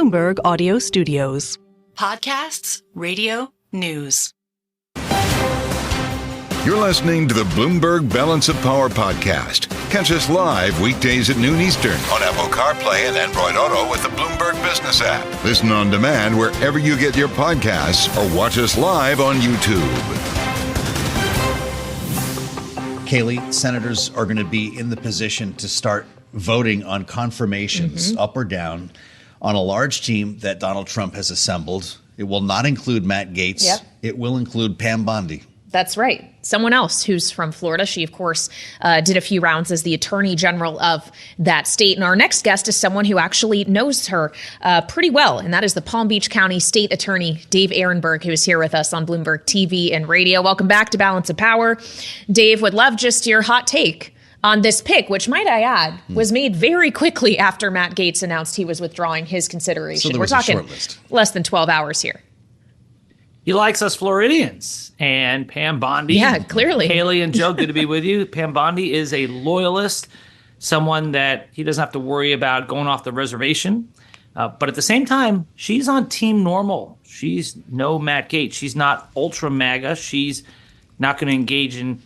Bloomberg Audio Studios. Podcasts, radio, news. You're listening to the Bloomberg Balance of Power podcast. Catch us live weekdays at noon Eastern on Apple CarPlay and Android Auto with the Bloomberg Business app. Listen on demand wherever you get your podcasts or watch us live on YouTube. Kailey, senators are going to be in the position to start voting on confirmations, up or down, on a large team that Donald Trump has assembled. It will not include Matt Gaetz. Yep. It will include Pam Bondi. That's right. Someone else who's from Florida. She, of course, did a few rounds as the attorney general of that state. And our next guest is someone who actually knows her pretty well, and that is the Palm Beach County State Attorney, Dave Aronberg, who is here with us on Bloomberg TV and radio. Welcome back to Balance of Power. Dave, would love just your hot take on this pick, which, might I add, was made very quickly after Matt Gaetz announced he was withdrawing his consideration. So there We're was talking a short list. less than 12 hours here. He likes us Floridians. And Pam Bondi. Yeah, clearly. Kailey and Joe, good to be with you. Pam Bondi is a loyalist, someone that he doesn't have to worry about going off the reservation. But at the same time, she's on team normal. She's no Matt Gaetz. She's not ultra MAGA. She's not going to engage in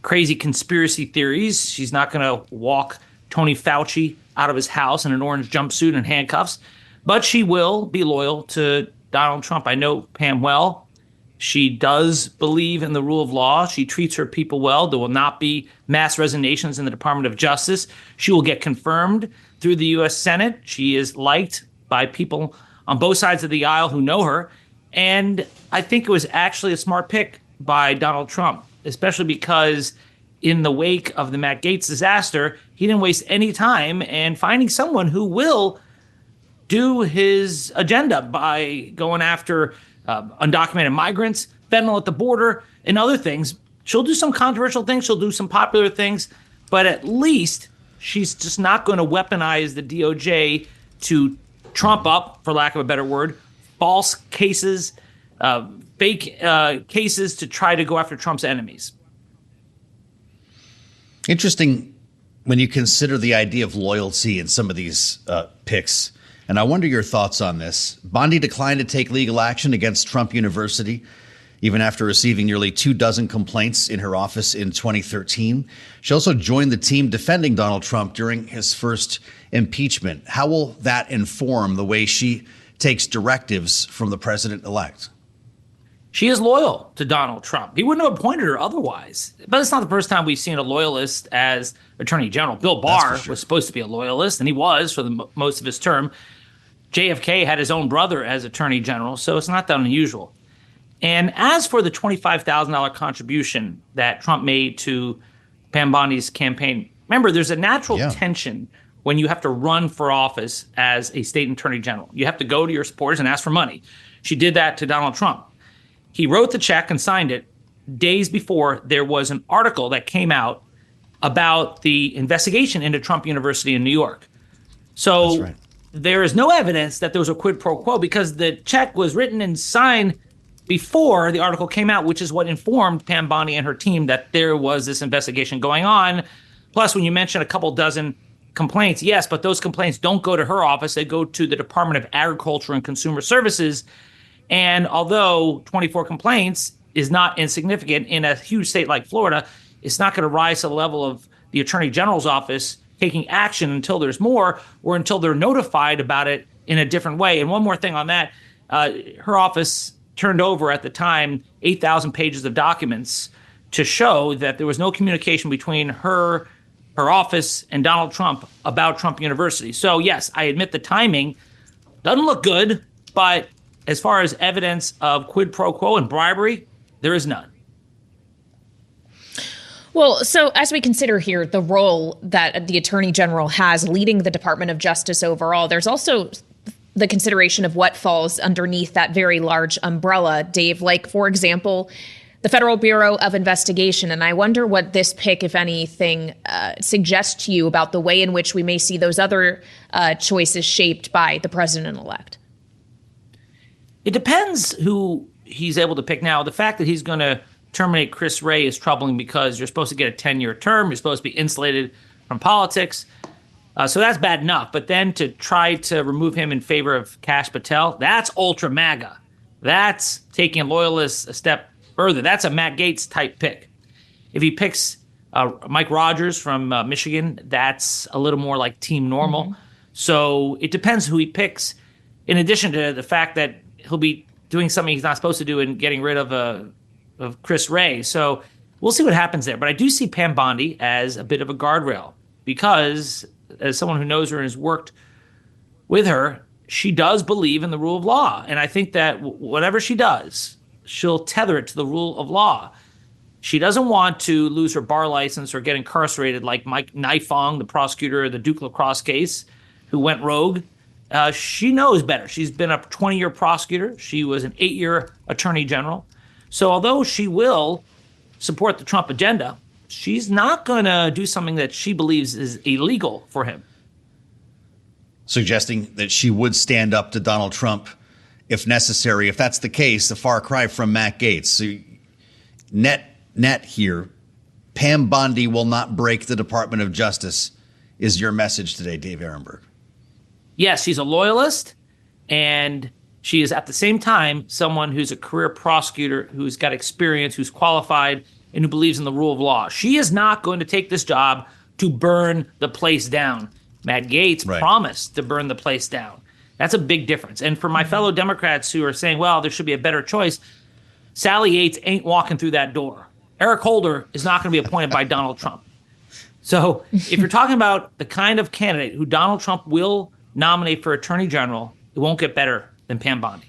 crazy conspiracy theories. She's not going to walk Tony Fauci out of his house in an orange jumpsuit and handcuffs. But she will be loyal to Donald Trump. I know Pam well. She does believe in the rule of law. She treats her people well. There will not be mass resignations in the Department of Justice. She will get confirmed through the U.S. Senate. She is liked by people on both sides of the aisle who know her. And I think it was actually a smart pick by Donald Trump, especially because in the wake of the Matt Gaetz disaster, he didn't waste any time in finding someone who will do his agenda by going after undocumented migrants, fentanyl at the border, and other things. She'll do some controversial things. She'll do some popular things. But at least she's just not going to weaponize the DOJ to trump up, for lack of a better word, false cases, fake cases to try to go after Trump's enemies. Interesting when you consider the idea of loyalty in some of these picks. And I wonder your thoughts on this. Bondi declined to take legal action against Trump University, even after receiving nearly 24 complaints in her office in 2013. She also joined the team defending Donald Trump during his first impeachment. How will that inform the way she takes directives from the president-elect? She is loyal to Donald Trump. He wouldn't have appointed her otherwise. But it's not the first time we've seen a loyalist as Attorney General. Bill Barr was supposed to be a loyalist, and he was for most of his term. JFK had his own brother as Attorney General, so it's not that unusual. And as for the $25,000 contribution that Trump made to Pam Bondi's campaign, remember, there's a natural tension when you have to run for office as a state attorney general. You have to go to your supporters and ask for money. She did that to Donald Trump. He wrote the check and signed it days before there was an article that came out about the investigation into Trump University in New York. So there is no evidence that there was a quid pro quo because the check was written and signed before the article came out, which is what informed Pam Bondi and her team that there was this investigation going on. Plus, when you mention a couple dozen complaints, yes, but those complaints don't go to her office. They go to the Department of Agriculture and Consumer Services. And although 24 complaints is not insignificant in a huge state like Florida, it's not going to rise to the level of the Attorney General's office taking action until there's more or until they're notified about it in a different way. And one more thing on that, her office turned over at the time 8,000 pages of documents to show that there was no communication between her office and Donald Trump about Trump University. So, yes, I admit the timing doesn't look good, but as far as evidence of quid pro quo and bribery, there is none. Well, so as we consider here the role that the Attorney General has leading the Department of Justice overall, there's also the consideration of what falls underneath that very large umbrella, Dave, like, for example, the Federal Bureau of Investigation. And I wonder what this pick, if anything, suggests to you about the way in which we may see those other choices shaped by the president-elect. It depends who he's able to pick now. The fact that he's going to terminate Chris Wray is troubling because you're supposed to get a 10-year term. You're supposed to be insulated from politics. So that's bad enough. But then to try to remove him in favor of Kash Patel, that's ultra MAGA. That's taking loyalists a step further. That's a Matt Gaetz type pick. If he picks Mike Rogers from Michigan, that's a little more like team normal. Mm-hmm. So it depends who he picks, in addition to the fact that he'll be doing something he's not supposed to do and getting rid of Chris Wray. So we'll see what happens there. But I do see Pam Bondi as a bit of a guardrail because, as someone who knows her and has worked with her, she does believe in the rule of law. And I think that whatever she does, she'll tether it to the rule of law. She doesn't want to lose her bar license or get incarcerated like Mike Nifong, the prosecutor of the Duke Lacrosse case, who went rogue. She knows better. She's been a 20-year prosecutor. She was an 8-year attorney general. So although she will support the Trump agenda, she's not going to do something that she believes is illegal for him. Suggesting that she would stand up to Donald Trump if necessary. If that's the case, a far cry from Matt Gaetz. So net here, Pam Bondi will not break the Department of Justice is your message today, Dave Aronberg. Yes, she's a loyalist, and she is at the same time someone who's a career prosecutor, who's got experience, who's qualified, and who believes in the rule of law. She is not going to take this job to burn the place down. Matt Gaetz promised to burn the place down. That's a big difference. And for my fellow Democrats who are saying, well, there should be a better choice, Sally Yates ain't walking through that door. Eric Holder is not going to be appointed by Donald Trump. So if you're talking about the kind of candidate who Donald Trump will nominate for Attorney General, it won't get better than Pam Bondi.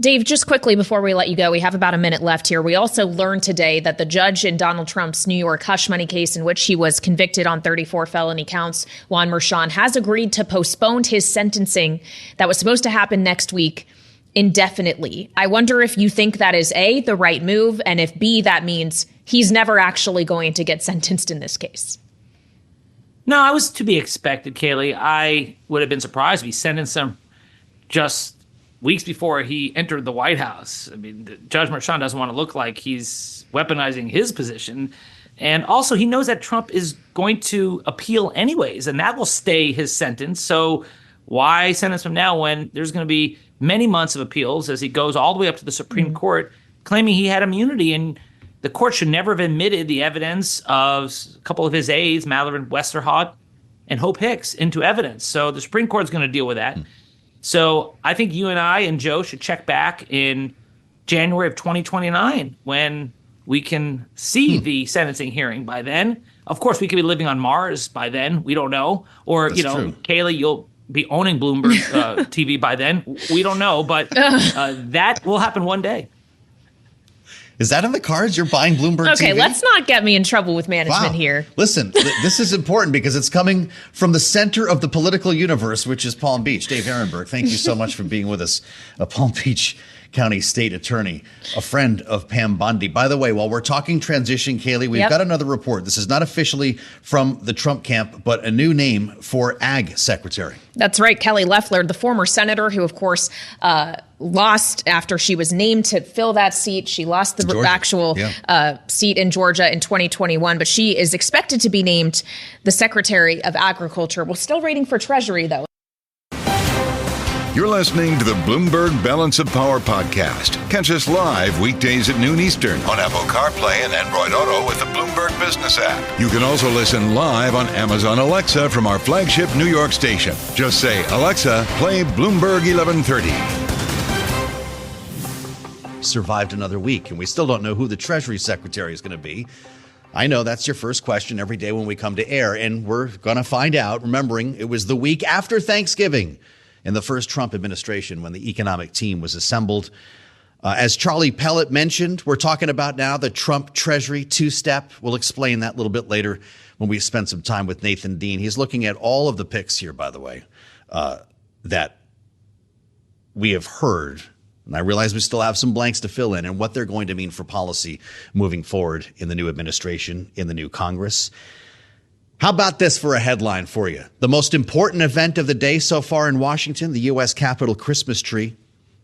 Dave, just quickly before we let you go, we have about a minute left here. We also learned today that the judge in Donald Trump's New York hush money case, in which he was convicted on 34 felony counts, Juan Merchan, has agreed to postpone his sentencing that was supposed to happen next week indefinitely. I wonder if you think that is A, the right move, and if B, that means he's never actually going to get sentenced in this case. No, I was to be expected, Kailey. I would have been surprised if he sentenced him just weeks before he entered the White House. I mean, Judge Merchan doesn't want to look like he's weaponizing his position. And also, he knows that Trump is going to appeal anyways, and that will stay his sentence. So why sentence him now when there's going to be many months of appeals as he goes all the way up to the Supreme Court, claiming he had immunity? And the court should never have admitted the evidence of a couple of his aides, Mallory Westerhout and Hope Hicks, into evidence. So the Supreme Court is going to deal with that. So I think you and I and Joe should check back in January of 2029 when we can see the sentencing hearing. By then, of course, we could be living on Mars by then. We don't know. Or, That's true. Kailey, you'll be owning Bloomberg TV by then. We don't know. But that will happen one day. Is that in the cards? You're buying Bloomberg Okay, TV? let's not get me in trouble with management here. Listen, this is important because it's coming from the center of the political universe, which is Palm Beach. Dave Aronberg, thank you so much for being with us. A Palm Beach County State Attorney, a friend of Pam Bondi. By the way, while we're talking transition, Kailey, we've got another report. This is not officially from the Trump camp, but a new name for Ag Secretary. That's right. Kelly Loeffler, the former senator who, of course, lost after she was named to fill that seat. She lost the actual seat in Georgia in 2021, but she is expected to be named the Secretary of Agriculture. We're still waiting for Treasury, though. You're listening to the Bloomberg Balance of Power podcast. Catch us live weekdays at noon Eastern on Apple CarPlay and Android Auto with the Bloomberg Business app. You can also listen live on Amazon Alexa from our flagship New York station. Just say, Alexa, play Bloomberg 1130. Survived another week, and we still don't know who the Treasury Secretary is going to be. I know that's your first question every day when we come to air, and we're going to find out, remembering it was the week after Thanksgiving in the first Trump administration when the economic team was assembled. As Charlie Pellet mentioned, we're talking about now the Trump Treasury two-step. We'll explain that a little bit later when we spend some time with Nathan Dean. He's looking at all of the picks here, by the way, that we have heard. And I realize we still have some blanks to fill in and what they're going to mean for policy moving forward in the new administration, in the new Congress. How about this for a headline for you? The most important event of the day so far in Washington, the U.S. Capitol Christmas tree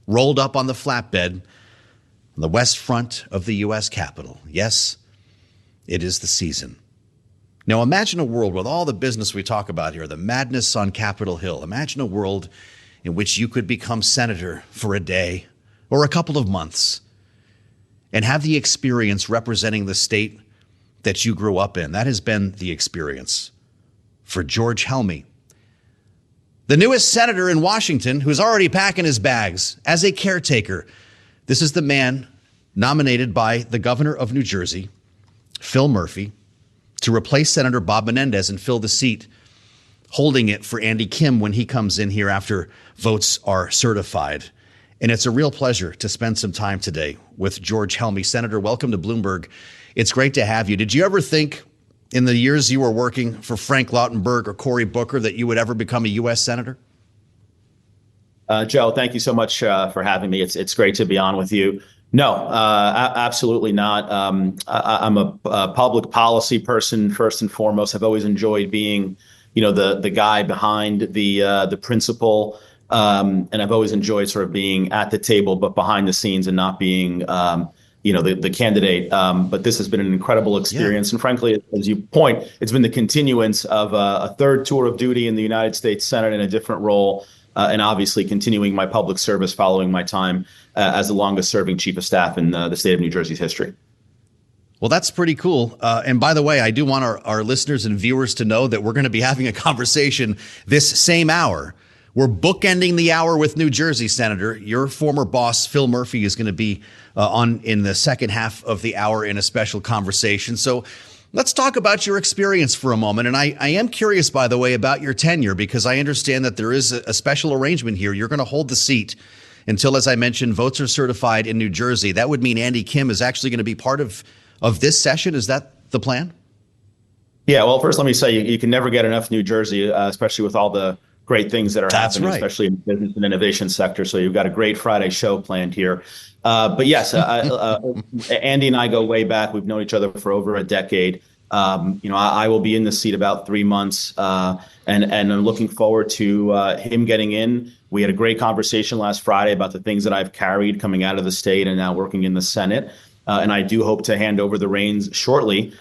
rolled up on the flatbed on the west front of the U.S. Capitol. Yes, it is the season. Now, imagine a world with all the business we talk about here, the madness on Capitol Hill. Imagine a world in which you could become senator for a day or a couple of months and have the experience representing the state that you grew up in. That has been the experience for George Helmy, the newest senator in Washington, who's already packing his bags as a caretaker. This is the man nominated by the governor of New Jersey, Phil Murphy, to replace Senator Bob Menendez and fill the seat, holding it for Andy Kim when he comes in here after votes are certified. And it's a real pleasure to spend some time today with George Helmy. Senator, welcome to Bloomberg. It's great to have you. Did you ever think in the years you were working for Frank Lautenberg or Cory Booker that you would ever become a U.S. senator? Joe, thank you so much for having me. It's great to be on with you. No, absolutely not. I'm a public policy person first and foremost. I've always enjoyed being, the guy behind the principal, and I've always enjoyed sort of being at the table but behind the scenes and not being, the candidate. But this has been an incredible experience, and frankly, as you point, it's been the continuance of a third tour of duty in the United States Senate in a different role. And obviously continuing my public service following my time as the longest serving chief of staff in the state of New Jersey's history. Well, that's pretty cool. And by the way, I do want our listeners and viewers to know that we're going to be having a conversation this same hour. We're bookending the hour with New Jersey, Senator. Your former boss, Phil Murphy, is going to be on in the second half of the hour in a special conversation. So let's talk about your experience for a moment. And I am curious, by the way, about your tenure, because I understand that there is a special arrangement here. You're going to hold the seat until, as I mentioned, votes are certified in New Jersey. That would mean Andy Kim is actually going to be part of this session. Is that the plan? Yeah, well, first let me say you can never get enough New Jersey, especially with all the great things that are happening, especially in the business and innovation sector. So you've got a great Friday show planned here. But yes, Andy and I go way back. We've known each other for over a decade. I will be in the seat about 3 months, and I'm looking forward to him getting in. We had a great conversation last Friday about the things that I've carried coming out of the state and now working in the Senate. And I do hope to hand over the reins shortly.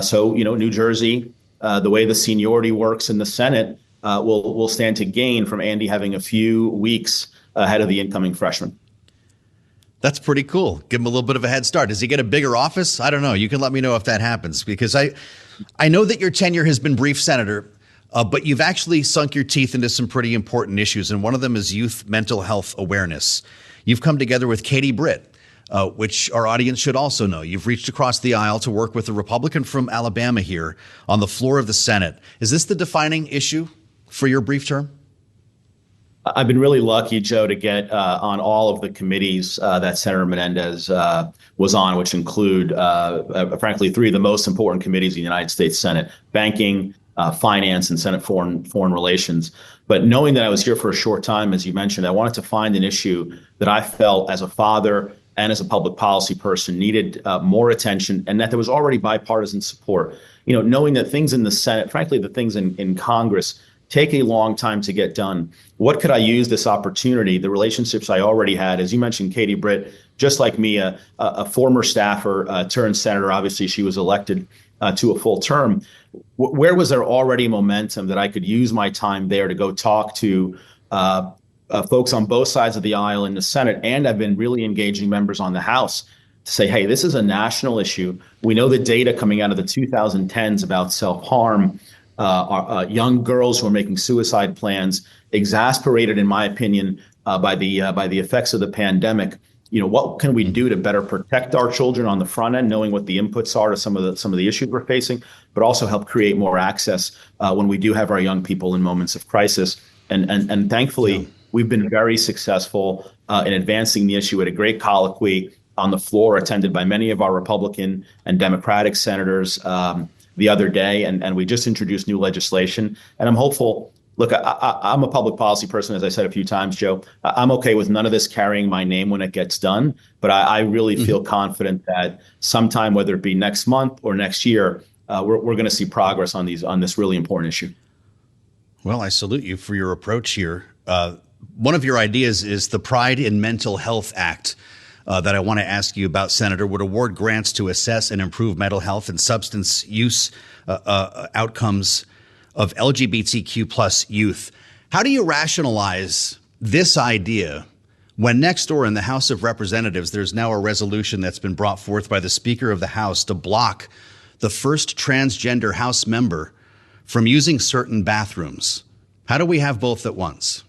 So, New Jersey, the way the seniority works in the Senate, will stand to gain from Andy having a few weeks ahead of the incoming freshman. That's pretty cool. Give him a little bit of a head start. Does he get a bigger office? I don't know. You can let me know if that happens, because I know that your tenure has been brief, Senator, but you've actually sunk your teeth into some pretty important issues, and one of them is youth mental health awareness. You've come together with Katie Britt, which our audience should also know. You've reached across the aisle to work with a Republican from Alabama here on the floor of the Senate. Is this the defining issue for your brief term? I've been really lucky, Joe, to get on all of the committees that Senator Menendez was on, which include, frankly, three of the most important committees in the United States Senate: banking, finance, and Senate foreign relations. But knowing that I was here for a short time, as you mentioned, I wanted to find an issue that I felt as a father and as a public policy person needed more attention, and that there was already bipartisan support. Knowing that things in the Senate, frankly, the things in Congress, take a long time to get done. What could I use this opportunity, the relationships I already had? As you mentioned, Katie Britt, just like me, a former staffer turned senator. Obviously, she was elected to a full term. Where was there already momentum that I could use my time there to go talk to folks on both sides of the aisle in the Senate? And I've been really engaging members on the House to say, hey, this is a national issue. We know the data coming out of the 2010s about self-harm, young girls who are making suicide plans, exasperated, in my opinion, by the effects of the pandemic. What can we do to better protect our children on the front end, knowing what the inputs are to some of the issues we're facing, but also help create more access when we do have our young people in moments of crisis. And thankfully, we've been very successful in advancing the issue at a great colloquy on the floor, attended by many of our Republican and Democratic senators the other day, and we just introduced new legislation. And I'm hopeful. Look, I'm a public policy person, as I said a few times, Joe. I'm okay with none of this carrying my name when it gets done, but I really feel confident that sometime, whether it be next month or next year, we're going to see progress on this really important issue. Well, I salute you for your approach here. One of your ideas is the Pride in Mental Health Act. that I want to ask you about, Senator, would award grants to assess and improve mental health and substance use outcomes of LGBTQ plus youth. How do you rationalize this idea when next door in the House of Representatives, there's now a resolution that's been brought forth by the Speaker of the House to block the first transgender House member from using certain bathrooms? How do we have both at once?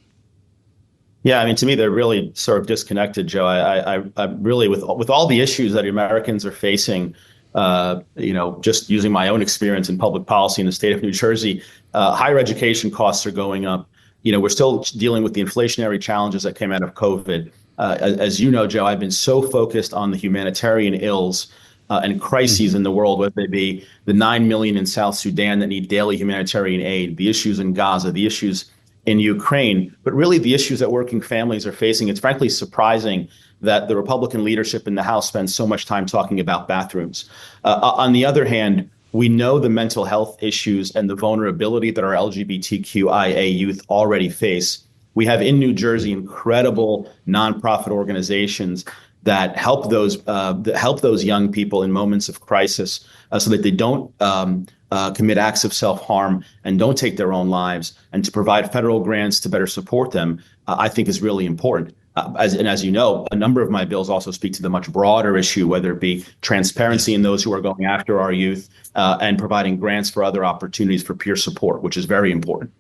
Yeah, I mean, to me, they're really sort of disconnected, Joe. I really, with all the issues that Americans are facing, just using my own experience in public policy in the state of New Jersey, higher education costs are going up. We're still dealing with the inflationary challenges that came out of COVID. As you know, Joe, I've been so focused on the humanitarian ills and crises in the world, whether they be the 9 million in South Sudan that need daily humanitarian aid, the issues in Gaza, the issues in Ukraine, but really the issues that working families are facing. It's frankly surprising that the Republican leadership in the House spends so much time talking about bathrooms. On the other hand, we know the mental health issues and the vulnerability that our LGBTQIA youth already face. We have in New Jersey incredible nonprofit organizations that help those young people in moments of crisis so that they don't commit acts of self-harm and don't take their own lives, and to provide federal grants to better support them, I think is really important. As you know, a number of my bills also speak to the much broader issue, whether it be transparency in those who are going after our youth and providing grants for other opportunities for peer support, which is very important.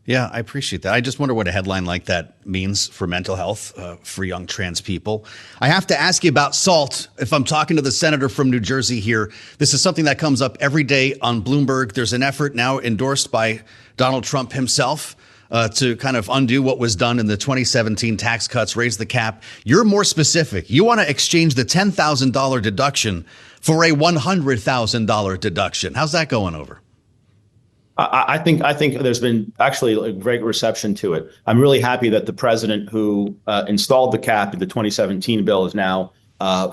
Yeah, I appreciate that. I just wonder what a headline like that means for mental health for young trans people. I have to ask you about SALT. If I'm talking to the senator from New Jersey here, this is something that comes up every day on Bloomberg. There's an effort now endorsed by Donald Trump himself to kind of undo what was done in the 2017 tax cuts, raise the cap. You're more specific. You want to exchange the $10,000 deduction for a $100,000 deduction. How's that going over? I think there's been actually a great reception to it. I'm really happy that the president who installed the cap in the 2017 bill is now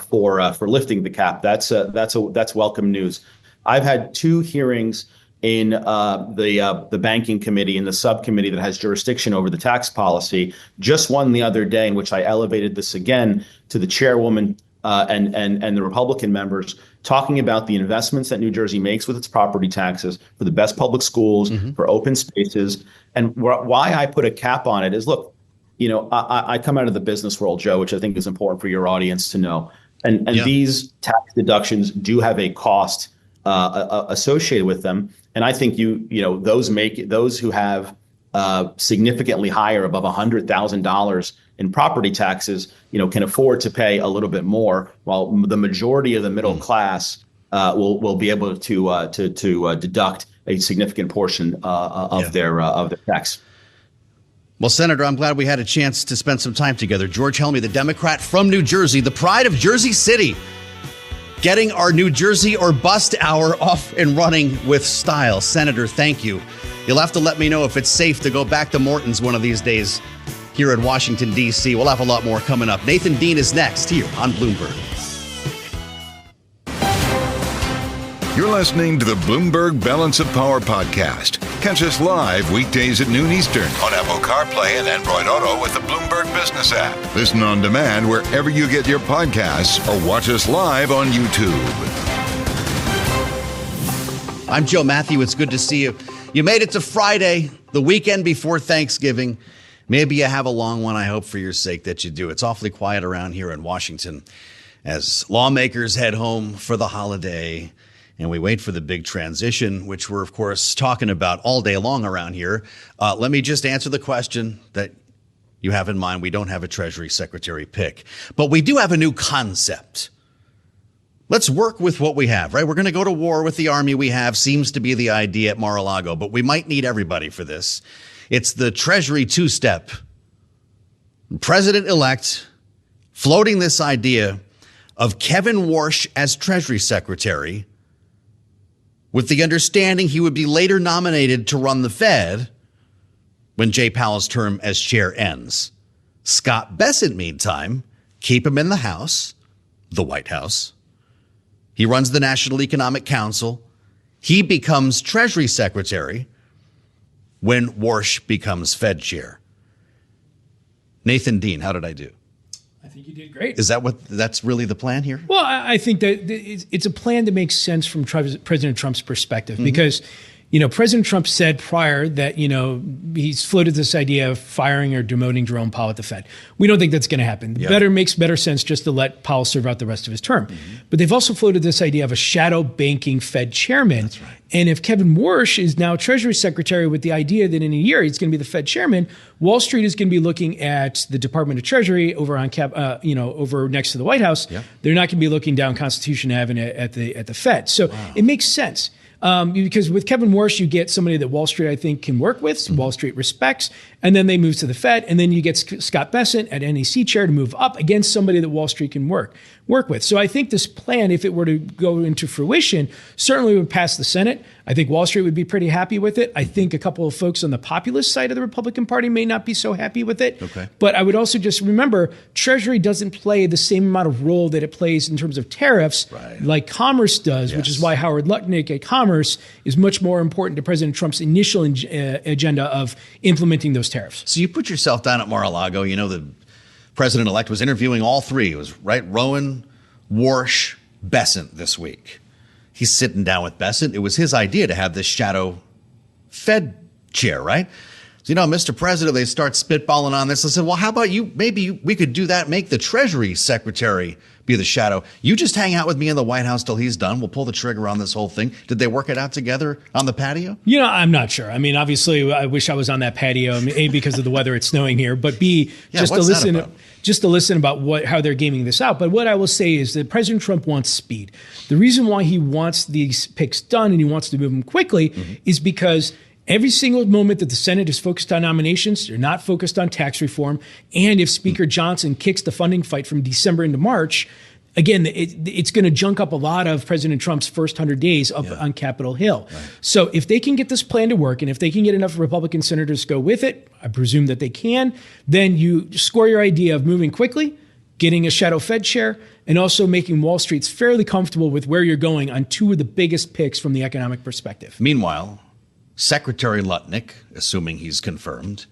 for lifting the cap. That's welcome news. I've had 2 hearings in the banking committee, in the subcommittee that has jurisdiction over the tax policy. Just one the other day in which I elevated this again to the chairwoman and the Republican members, talking about the investments that New Jersey makes with its property taxes for the best public schools, for open spaces. And why I put a cap on it is, look, I come out of the business world, Joe, which I think is important for your audience to know. And these tax deductions do have a cost associated with them. And I think those who have significantly higher, above $100,000 in property taxes, can afford to pay a little bit more, while the majority of the middle class will be able to deduct a significant portion of their tax. Well, Senator, I'm glad we had a chance to spend some time together. George Helmy, the Democrat from New Jersey, the pride of Jersey City, getting our New Jersey or Bust Hour off and running with style. Senator, thank you. You'll have to let me know if it's safe to go back to Morton's one of these days here in Washington, D.C. We'll have a lot more coming up. Nathan Dean is next here on Bloomberg. You're listening to the Bloomberg Balance of Power podcast. Catch us live weekdays at noon Eastern on Apple CarPlay and Android Auto with the Bloomberg Business app. Listen on demand wherever you get your podcasts or watch us live on YouTube. I'm Joe Mathieu. It's good to see you. You made it to Friday, the weekend before Thanksgiving. Maybe you have a long one. I hope for your sake that you do. It's awfully quiet around here in Washington as lawmakers head home for the holiday and we wait for the big transition, which we're, of course, talking about all day long around here. Let me just answer the question that you have in mind. We don't have a Treasury Secretary pick, but we do have a new concept. Let's work with what we have, right? We're going to go to war with the army we have, seems to be the idea at Mar-a-Lago, but we might need everybody for this. It's the Treasury two-step. President-elect floating this idea of Kevin Warsh as Treasury Secretary, with the understanding he would be later nominated to run the Fed when Jay Powell's term as chair ends. Scott Bessent, meantime, keep him in the House, the White House. He runs the National Economic Council. He becomes Treasury Secretary when Warsh becomes Fed chair. Nathan Dean, how did I do? I think you did great. Is that's really the plan here? Well, I think that it's a plan that makes sense from President Trump's perspective because, President Trump said prior that, he's floated this idea of firing or demoting Jerome Powell at the Fed. We don't think that's going to happen. Makes better sense just to let Powell serve out the rest of his term. But they've also floated this idea of a shadow banking Fed chairman. That's right. And if Kevin Warsh is now Treasury Secretary with the idea that in a year he's going to be the Fed chairman, Wall Street is going to be looking at the Department of Treasury over on over next to the White House. Yeah. They're not going to be looking down Constitution Avenue at the Fed. So it makes sense. Because with Kevin Warsh, you get somebody that Wall Street, I think, can work with, Wall Street respects, and then they move to the Fed, and then you get Scott Bessent at NEC chair to move up against somebody that Wall Street can work with. So I think this plan, if it were to go into fruition, certainly would pass the Senate. I think Wall Street would be pretty happy with it. I think a couple of folks on the populist side of the Republican Party may not be so happy with it. Okay. But I would also just remember, Treasury doesn't play the same amount of role that it plays in terms of tariffs like Commerce does, which is why Howard Lutnick at Commerce is much more important to President Trump's initial agenda of implementing those tariffs. So you put yourself down at Mar-a-Lago. The president-elect was interviewing all three. It was Rowan, Warsh, Bessent this week. He's sitting down with Bessent. It was his idea to have this shadow Fed chair, right? So, Mr. President, they start spitballing on this. I said, well, how about you? Maybe we could do that. Make the Treasury Secretary be the shadow. You just hang out with me in the White House till he's done. We'll pull the trigger on this whole thing. Did they work it out together on the patio? I'm not sure. I mean, obviously, I wish I was on that patio. A, because of the weather, it's snowing here. But B, just to listen about how they're gaming this out. But what I will say is that President Trump wants speed. The reason why he wants these picks done and he wants to move them quickly is because every single moment that the Senate is focused on nominations, they're not focused on tax reform. And if Speaker Johnson kicks the funding fight from December into March, again, it's going to junk up a lot of President Trump's first 100 days up on Capitol Hill. Right. So if they can get this plan to work and if they can get enough Republican senators to go with it, I presume that they can, then you score your idea of moving quickly, getting a shadow Fed chair, and also making Wall Street fairly comfortable with where you're going on two of the biggest picks from the economic perspective. Meanwhile, Secretary Lutnick, assuming he's confirmed,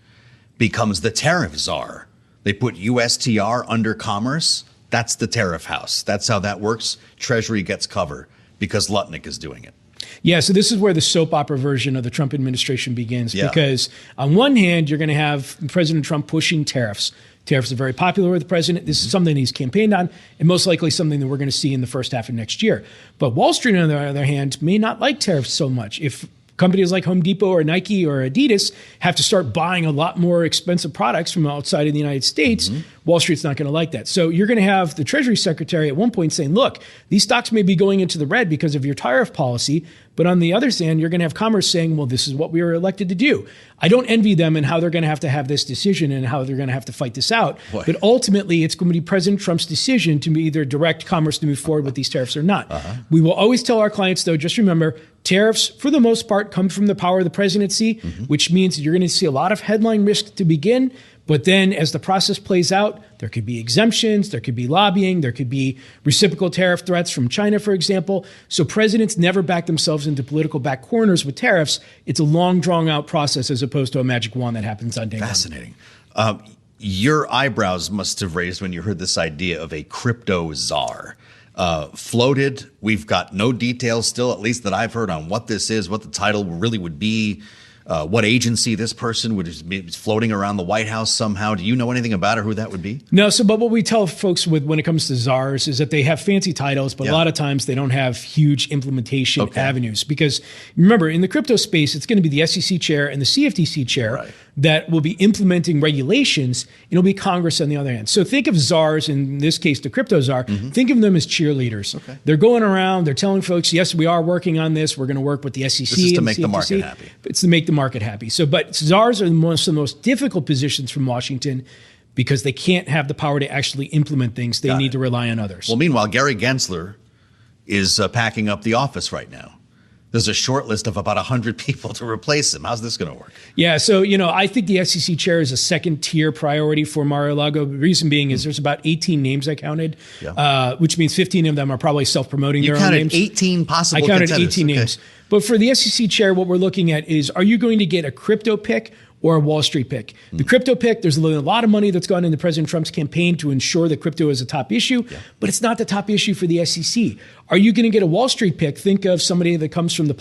becomes the tariff czar. They put USTR under Commerce. That's the tariff house. That's how that works. Treasury gets cover because Lutnick is doing it. Yeah, so this is where the soap opera version of the Trump administration begins because on one hand, you're going to have President Trump pushing tariffs. Tariffs are very popular with the president. This is something he's campaigned on and most likely something that we're going to see in the first half of next year. But Wall Street, on the other hand, may not like tariffs so much. If companies like Home Depot or Nike or Adidas have to start buying a lot more expensive products from outside of the United States, Wall Street's not going to like that. So you're going to have the Treasury Secretary at one point saying, look, these stocks may be going into the red because of your tariff policy. But on the other hand, you're going to have Commerce saying, well, this is what we were elected to do. I don't envy them and how they're going to have this decision and how they're going to have to fight this out. Boy. But ultimately, it's going to be President Trump's decision to either direct Commerce to move forward with these tariffs or not. We will always tell our clients, though, just remember, tariffs, for the most part, come from the power of the presidency, which means you're going to see a lot of headline risk to begin. But then as the process plays out, there could be exemptions, there could be lobbying, there could be reciprocal tariff threats from China, for example. So presidents never back themselves into political back corners with tariffs. It's a long, drawn-out process as opposed to a magic wand that happens on day one. Fascinating. Your eyebrows must have raised when you heard this idea of a crypto czar. Floated. We've got no details still, at least that I've heard, on what this is, what the title really would be. What agency this person would be floating around the White House somehow. Do you know anything about it, who that would be? No, but what we tell folks when it comes to czars is that they have fancy titles, but a lot of times they don't have huge implementation avenues. Because remember, in the crypto space, it's going to be the SEC chair and the CFTC chair that will be implementing regulations. It'll be Congress on the other hand. So think of czars, in this case, the crypto czar, think of them as cheerleaders. Okay. They're going around, they're telling folks, yes, we are working on this. We're going to work with the SEC. This is to make the market happy. It's to make the market happy. So, but czars are some of the most difficult positions from Washington because they can't have the power to actually implement things. They need to rely on others. Well, meanwhile, Gary Gensler is packing up the office right now. There's a short list of about 100 people to replace him. How's this going to work? Yeah, so, I think the SEC chair is a second-tier priority for Mar-a-Lago. The reason being is there's about 18 names I counted, which means 15 of them are probably self-promoting their own names. You counted 18 possible contenders. I counted 18 names. But for the SEC chair, what we're looking at is, are you going to get a crypto pick or a Wall Street pick. The crypto pick, there's a lot of money that's gone into President Trump's campaign to ensure that crypto is a top issue, but it's not the top issue for the SEC. Are you going to get a Wall Street pick? Think of somebody that comes from the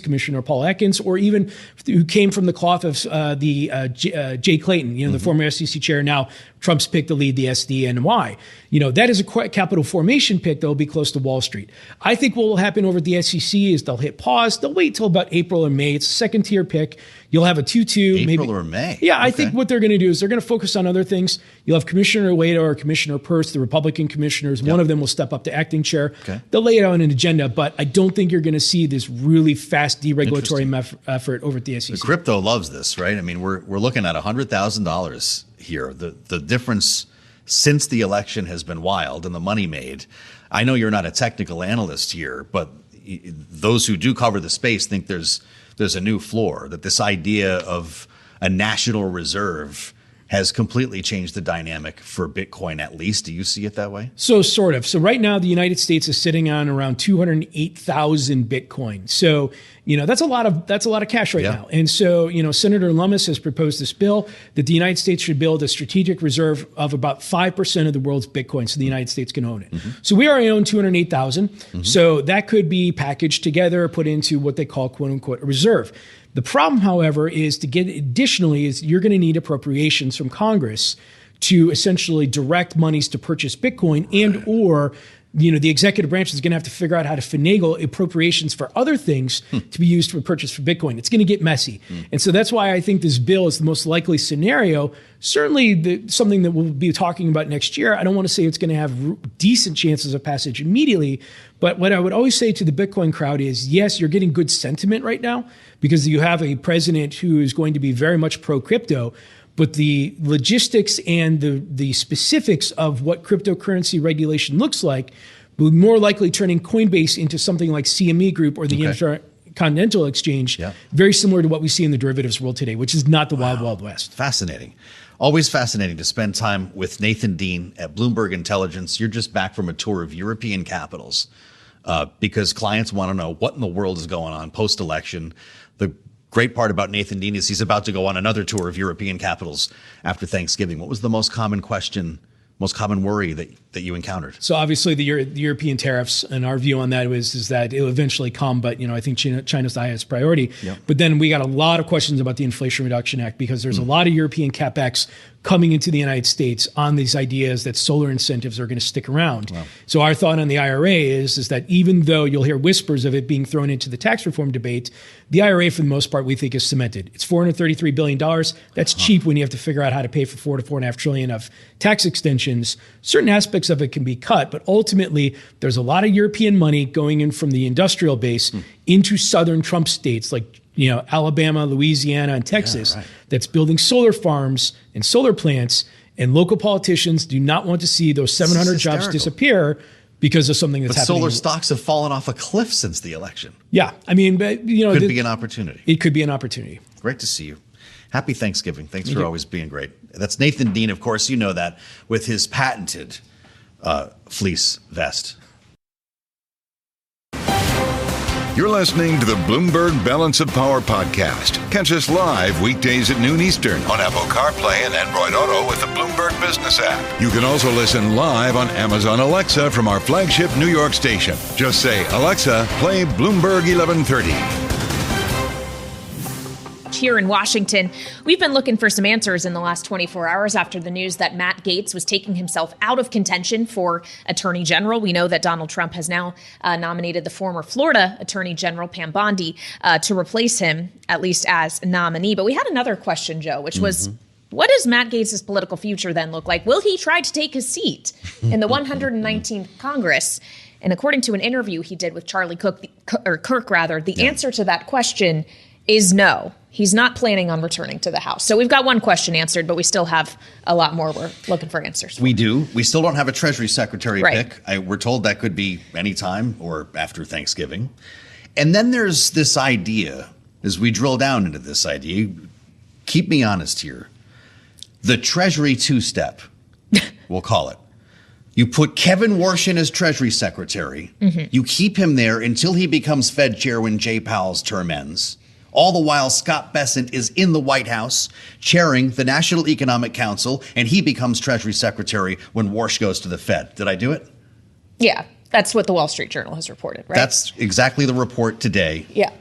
Commissioner Paul Atkins, or even who came from the cloth of Jay Clayton, the former SEC chair, now Trump's pick to lead the SDNY. That is a capital formation pick that will be close to Wall Street. I think what will happen over at the SEC is they'll hit pause. They'll wait till about April or May. It's a second tier pick. You'll have a 2-2. April or May? Yeah, okay. I think what they're going to do is they're going to focus on other things. You'll have Commissioner Leto or Commissioner Peirce, the Republican commissioners. One of them will step up to acting chair. Okay. They'll lay out an agenda, but I don't think you're going to see this really fast deregulatory effort over at the SEC. The crypto loves this, right? I mean, we're looking at $100,000 here. The difference since the election has been wild, and the money made. I know you're not a technical analyst here, but those who do cover the space think there's a new floor, that this idea of a national reserve has completely changed the dynamic for Bitcoin, at least. Do you see it that way? So sort of. So right now, the United States is sitting on around 208,000 Bitcoin. So, that's a lot of cash right now. And so, Senator Lummis has proposed this bill that the United States should build a strategic reserve of about 5% of the world's Bitcoin so the United States can own it. So we already own 208,000. So that could be packaged together, put into what they call, quote unquote, a reserve. The problem, however, is to get additionally is you're going to need appropriations from Congress to essentially direct monies to purchase Bitcoin, and or the executive branch is going to have to figure out how to finagle appropriations for other things to be used for purchase for Bitcoin. It's going to get messy. And so that's why I think this bill is the most likely scenario. Certainly something that we'll be talking about next year. I don't want to say it's going to have decent chances of passage immediately, but what I would always say to the Bitcoin crowd is, yes, you're getting good sentiment right now because you have a president who is going to be very much pro-crypto, but the logistics and the specifics of what cryptocurrency regulation looks like will more likely turning Coinbase into something like CME Group or the Intercontinental Exchange, very similar to what we see in the derivatives world today, which is not the wild, wild west. Fascinating. Always fascinating to spend time with Nathan Dean at Bloomberg Intelligence. You're just back from a tour of European capitals because clients want to know what in the world is going on post-election. The great part about Nathan Dean is he's about to go on another tour of European capitals after Thanksgiving. What was the most common question, most common worry that you encountered? So obviously the European tariffs, and our view on that is that it'll eventually come, but I think China's the highest priority. But then we got a lot of questions about the Inflation Reduction Act because there's a lot of European CapEx coming into the United States on these ideas that solar incentives are going to stick around. So our thought on the IRA is that even though you'll hear whispers of it being thrown into the tax reform debate, the IRA, for the most part, we think is cemented. It's $433 billion. That's cheap when you have to figure out how to pay for $4 to $4.5 trillion of tax extensions. Certain aspects of it can be cut, but ultimately there's a lot of European money going in from the industrial base into southern Trump states like Alabama, Louisiana, and Texas that's building solar farms and solar plants, and local politicians do not want to see those 700 jobs disappear because of something that's happening. Solar stocks have fallen off a cliff since the election. Yeah, I mean, but, could be an opportunity. It could be an opportunity. Great to see you. Happy Thanksgiving. Thanks for always being great. That's Nathan Dean, of course, you know that, with his patented fleece vest. You're listening to the Bloomberg Balance of Power podcast. Catch us live weekdays at noon Eastern on Apple CarPlay and Android Auto with the Bloomberg Business app. You can also listen live on Amazon Alexa from our flagship New York station. Just say, Alexa, play Bloomberg 1130. Here in Washington, we've been looking for some answers in the last 24 hours after the news that Matt Gaetz was taking himself out of contention for Attorney General. We know that Donald Trump has now nominated the former Florida Attorney General Pam Bondi to replace him, at least as a nominee. But we had another question, Joe, which was, what does Matt Gaetz' political future then look like? Will he try to take his seat in the 119th Congress? And according to an interview he did with Charlie Kirk, the answer to that question is no. He's not planning on returning to the House. So we've got one question answered, but we still have a lot more we're looking for answers. We do. We still don't have a Treasury Secretary pick. We're told that could be any time or after Thanksgiving. And then there's this idea, as we drill down into this idea, keep me honest here, the Treasury two-step, we'll call it. You put Kevin Warsh in as Treasury Secretary. You keep him there until he becomes Fed chair when Jay Powell's term ends. All the while, Scott Bessent is in the White House chairing the National Economic Council, and he becomes Treasury Secretary when Warsh goes to the Fed. Did I do it? Yeah, that's what the Wall Street Journal has reported, right? That's exactly the report today. Yeah.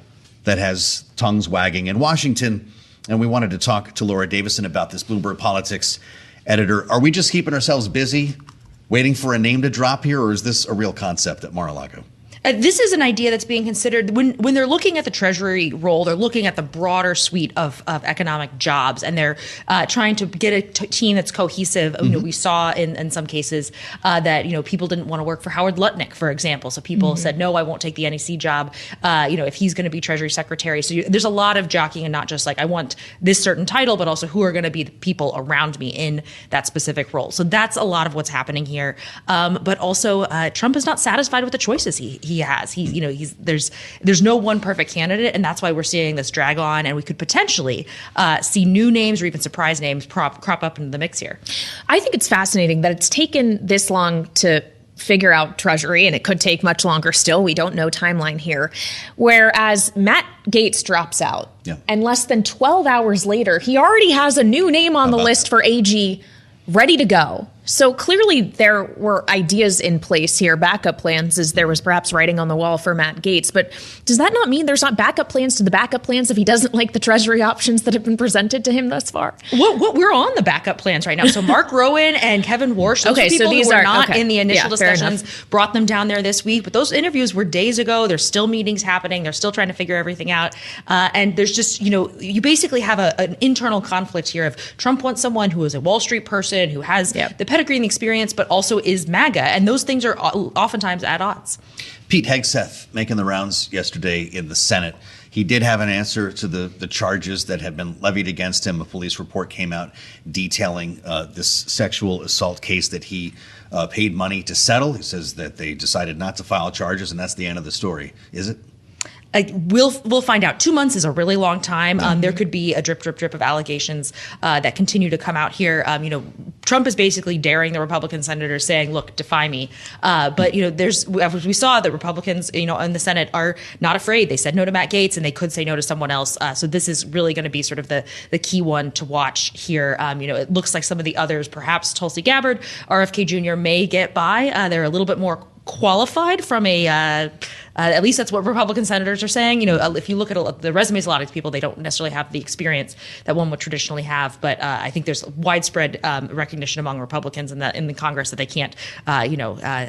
That has tongues wagging in Washington. And we wanted to talk to Laura Davison about this, Bloomberg Politics editor. Are we just keeping ourselves busy waiting for a name to drop here, or is this a real concept at Mar-a-Lago? This is an idea that's being considered when they're looking at the Treasury role. They're looking at the broader suite of economic jobs, and they're trying to get a team that's cohesive. Mm-hmm. We saw in some cases that people didn't want to work for Howard Lutnick, for example. So people said, no, I won't take the NEC job. If he's going to be Treasury Secretary. So there's a lot of jockeying, and not just like I want this certain title, but also who are going to be the people around me in that specific role. So that's a lot of what's happening here. But also, Trump is not satisfied with the choices he has. There's no one perfect candidate, and that's why we're seeing this drag on, and we could potentially see new names or even surprise names crop up into the mix here. I think it's fascinating that it's taken this long to figure out Treasury, and it could take much longer still. We don't know timeline here. Whereas Matt Gaetz drops out, and less than 12 hours later, he already has a new name on the list for AG ready to go. So clearly there were ideas in place here, backup plans, as there was perhaps writing on the wall for Matt Gaetz. But does that not mean there's not backup plans to the backup plans if he doesn't like the Treasury options that have been presented to him thus far? We're on the backup plans right now. So Mark Rowan and Kevin Warsh, those are people who were not in the initial discussions, brought them down there this week. But those interviews were days ago. There's still meetings happening. They're still trying to figure everything out. And there's just, you basically have an internal conflict here of Trump wants someone who is a Wall Street person, who has the pedigree and the experience, but also is MAGA. And those things are oftentimes at odds. Pete Hegseth making the rounds yesterday in the Senate. He did have an answer to the charges that had been levied against him. A police report came out detailing this sexual assault case that he paid money to settle. He says that they decided not to file charges, and that's the end of the story. Is it? We'll find out. 2 months is a really long time. There could be a drip of allegations that continue to come out here. Trump is basically daring the Republican senators, saying, "Look, defy me." But we saw that Republicans, in the Senate are not afraid. They said no to Matt Gaetz, and they could say no to someone else. So this is really going to be sort of the key one to watch here. It looks like some of the others, perhaps Tulsi Gabbard, RFK Jr. may get by. They're a little bit more qualified from at least that's what Republican senators are saying. If you look at the resumes, a lot of these people, they don't necessarily have the experience that one would traditionally have. But I think there's widespread recognition among Republicans in the Congress that they can't,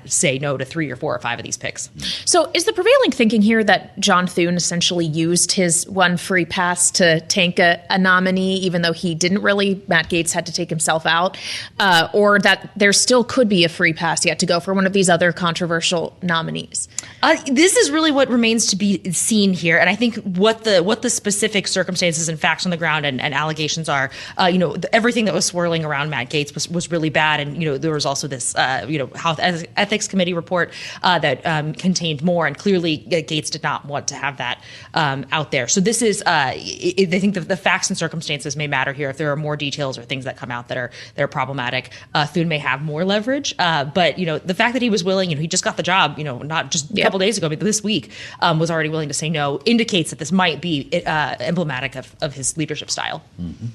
say no to 3 or 4 or 5 of these picks. So is the prevailing thinking here that John Thune essentially used his one free pass to tank a nominee, even though he didn't really? Matt Gaetz had to take himself out, or that there still could be a free pass yet to go for one of these other controversial nominees? This is really what remains to be seen here, and I think what the specific circumstances and facts on the ground and allegations are. Everything that was swirling around Matt Gaetz was really bad, and there was also this House Ethics Committee report that contained more, and clearly Gaetz did not want to have that out there. So this is I think the facts and circumstances may matter here. If there are more details or things that come out that are problematic, Thune may have more leverage. But the fact that he was willing, he just got the job, not just a couple days ago, but this week, was already willing to say no, indicates that this might be emblematic of his leadership style. Mm-hmm.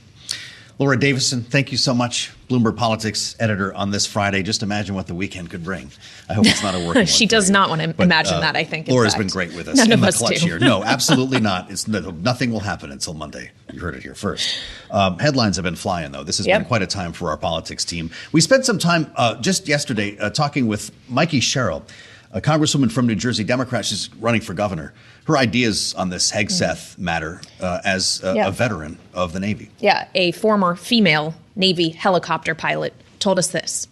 Laura Davison, thank you so much. Bloomberg Politics editor on this Friday. Just imagine what the weekend could bring. I hope it's not a working one. She does not want to imagine that, I think. Laura's been great with us in the clutch here. No, absolutely not. Nothing will happen until Monday. You heard it here first. Headlines have been flying, though. This has been quite a time for our politics team. We spent some time just yesterday talking with Mikey Sherrill, a congresswoman from New Jersey, Democrat. She's running for governor. Her ideas on this Hegseth matter as a veteran of the Navy. Yeah, a former female Navy helicopter pilot told us this.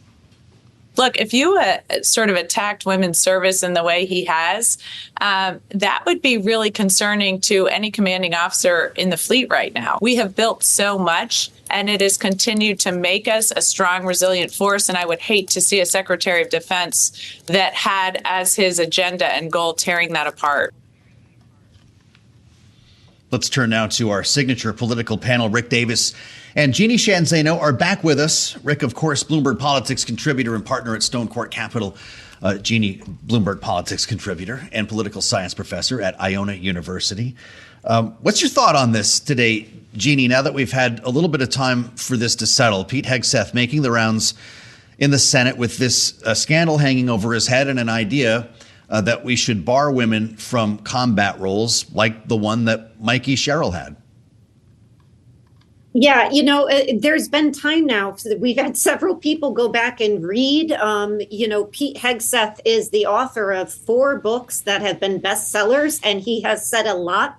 Look, if you sort of attacked women's service in the way he has, that would be really concerning to any commanding officer in the fleet right now. We have built so much, and it has continued to make us a strong, resilient force. And I would hate to see a Secretary of Defense that had as his agenda and goal tearing that apart. Let's turn now to our signature political panel. Rick Davis and Jeanne Zaino are back with us. Rick, of course, Bloomberg Politics contributor and partner at Stonecourt Capital. Jeanne, Bloomberg Politics contributor and political science professor at Iona University. What's your thought on this today, Jeanne, now that we've had a little bit of time for this to settle? Pete Hegseth making the rounds in the Senate with this scandal hanging over his head and an idea that we should bar women from combat roles like the one that Mikey Sherrill had. Yeah, there's been time now. We've had several people go back and read. Pete Hegseth is the author of 4 books that have been bestsellers, and he has said a lot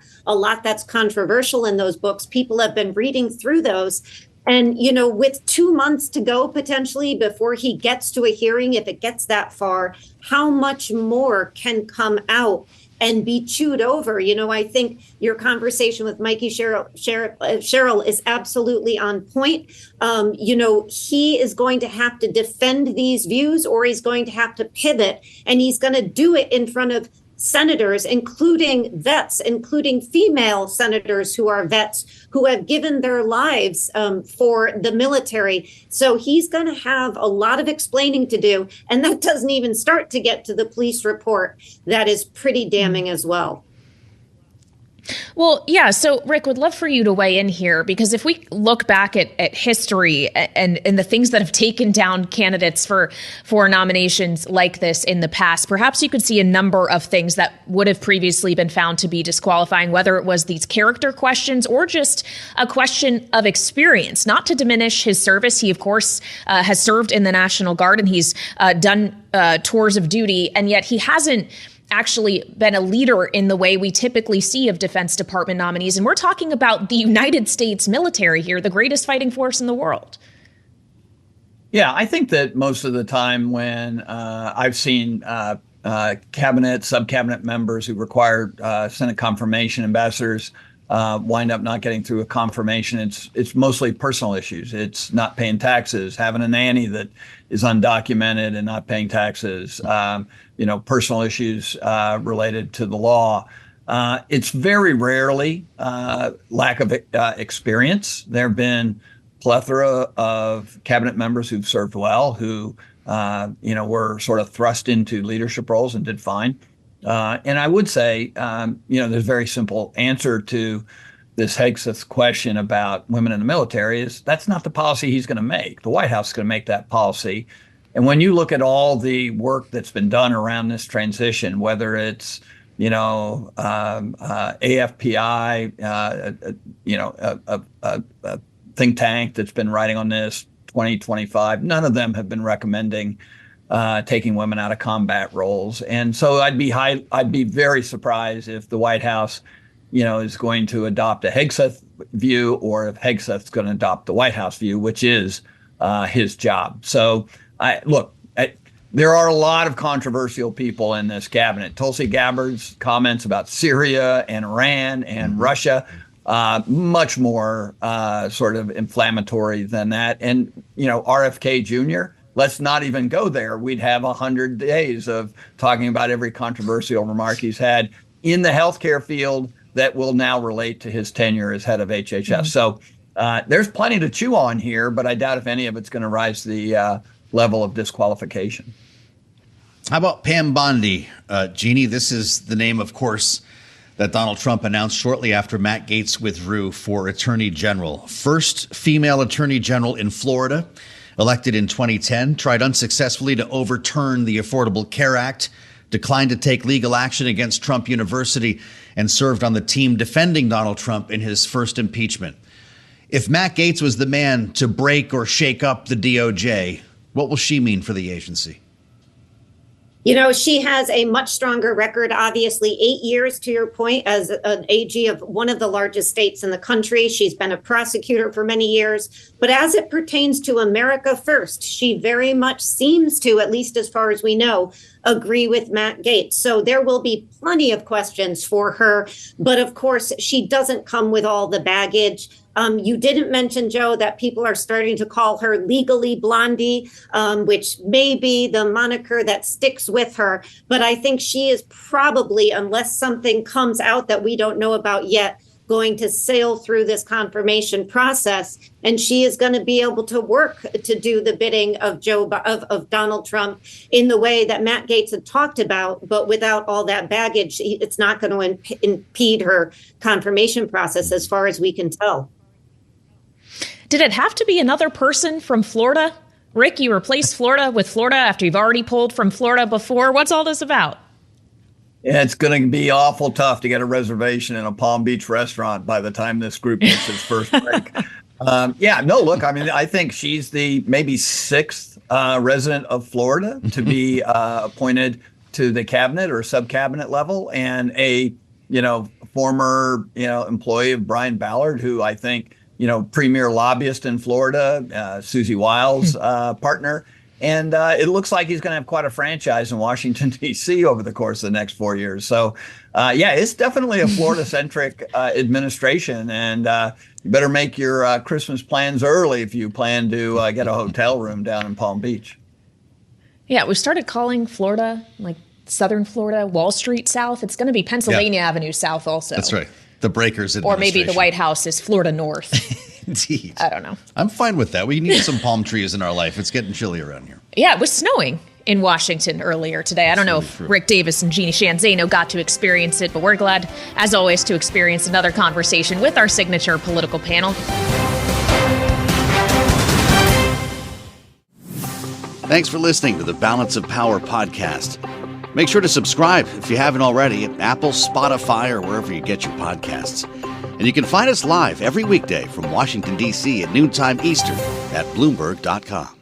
that's controversial in those books. People have been reading through those. And, with 2 months to go potentially before he gets to a hearing, if it gets that far, how much more can come out and be chewed over? I think your conversation with Mikey Sherrill is absolutely on point. He is going to have to defend these views, or he's going to have to pivot, and he's going to do it in front of senators, including vets, including female senators who are vets, who have given their lives for the military. So he's going to have a lot of explaining to do. And that doesn't even start to get to the police report. That is pretty damning as well. Well, yeah. So, Rick, would love for you to weigh in here, because if we look back at history and the things that have taken down candidates for nominations like this in the past, perhaps you could see a number of things that would have previously been found to be disqualifying, whether it was these character questions or just a question of experience. Not to diminish his service. He, of course, has served in the National Guard, and he's done tours of duty, and yet he hasn't actually been a leader in the way we typically see of Defense Department nominees. And we're talking about the United States military here, the greatest fighting force in the world. Yeah, I think that most of the time when I've seen cabinet, sub-cabinet members who require Senate confirmation, ambassadors wind up not getting through a confirmation, it's mostly personal issues. It's not paying taxes, having a nanny that is undocumented and not paying taxes, personal issues related to the law. It's very rarely lack of experience. There have been plethora of cabinet members who've served well, who were sort of thrust into leadership roles and did fine. And I would say, there's a very simple answer to this Hegseth question about women in the military is that's not the policy he's going to make. The White House is going to make that policy. And when you look at all the work that's been done around this transition, whether it's, AFPI, a think tank that's been writing on this, 2025, none of them have been recommending taking women out of combat roles. And so I'd be very surprised if the White House, is going to adopt a Hegseth view, or if Hegseth's going to adopt the White House view, which is his job. So there are a lot of controversial people in this cabinet. Tulsi Gabbard's comments about Syria and Iran and Russia, much more sort of inflammatory than that. And, RFK Jr., let's not even go there. We'd have 100 days of talking about every controversial remark he's had in the healthcare field that will now relate to his tenure as head of HHS. Mm-hmm. So there's plenty to chew on here, but I doubt if any of it's going to rise to the level of disqualification. How about Pam Bondi? Jeanne, this is the name, of course, that Donald Trump announced shortly after Matt Gaetz withdrew for Attorney General. First female Attorney General in Florida, elected in 2010, tried unsuccessfully to overturn the Affordable Care Act, declined to take legal action against Trump University, and served on the team defending Donald Trump in his first impeachment. If Matt Gaetz was the man to break or shake up the DOJ, what will she mean for the agency? She has a much stronger record, obviously 8 years, to your point, as an AG of one of the largest states in the country. She's been a prosecutor for many years. But as it pertains to America First, she very much seems to, at least as far as we know, agree with Matt Gaetz. So there will be plenty of questions for her. But of course, she doesn't come with all the baggage. You didn't mention, Joe, that people are starting to call her Legally Blondie, which may be the moniker that sticks with her. But I think she is probably, unless something comes out that we don't know about yet, going to sail through this confirmation process, and she is going to be able to work to do the bidding of Donald Trump in the way that Matt Gaetz had talked about, but without all that baggage. It's not going to impede her confirmation process, as far as we can tell. Did it have to be another person from Florida? Rick, you replaced Florida with Florida after you've already pulled from Florida before. What's all this about? Yeah, it's going to be awful tough to get a reservation in a Palm Beach restaurant by the time this group gets its first break. I think she's the maybe sixth resident of Florida to be appointed to the cabinet or sub-cabinet level, and a former employee of Brian Ballard, who I think premier lobbyist in Florida, Susie Wiles' partner. And it looks like he's going to have quite a franchise in Washington, D.C. over the course of the next 4 years. So, it's definitely a Florida-centric administration. And you better make your Christmas plans early if you plan to get a hotel room down in Palm Beach. Yeah, we started calling Florida, like Southern Florida, Wall Street South. It's going to be Pennsylvania Avenue South also. That's right. The Breakers Or maybe the White House is Florida North. Indeed. I don't know. I'm fine with that. We need some palm trees in our life. It's getting chilly around here. Yeah, it was snowing in Washington earlier today. I don't know if Rick Davis and Jeanne Zaino got to experience it, but we're glad, as always, to experience another conversation with our signature political panel. Thanks for listening to the Balance of Power podcast. Make sure to subscribe if you haven't already at Apple, Spotify, or wherever you get your podcasts. And you can find us live every weekday from Washington, D.C. at noontime Eastern at Bloomberg.com.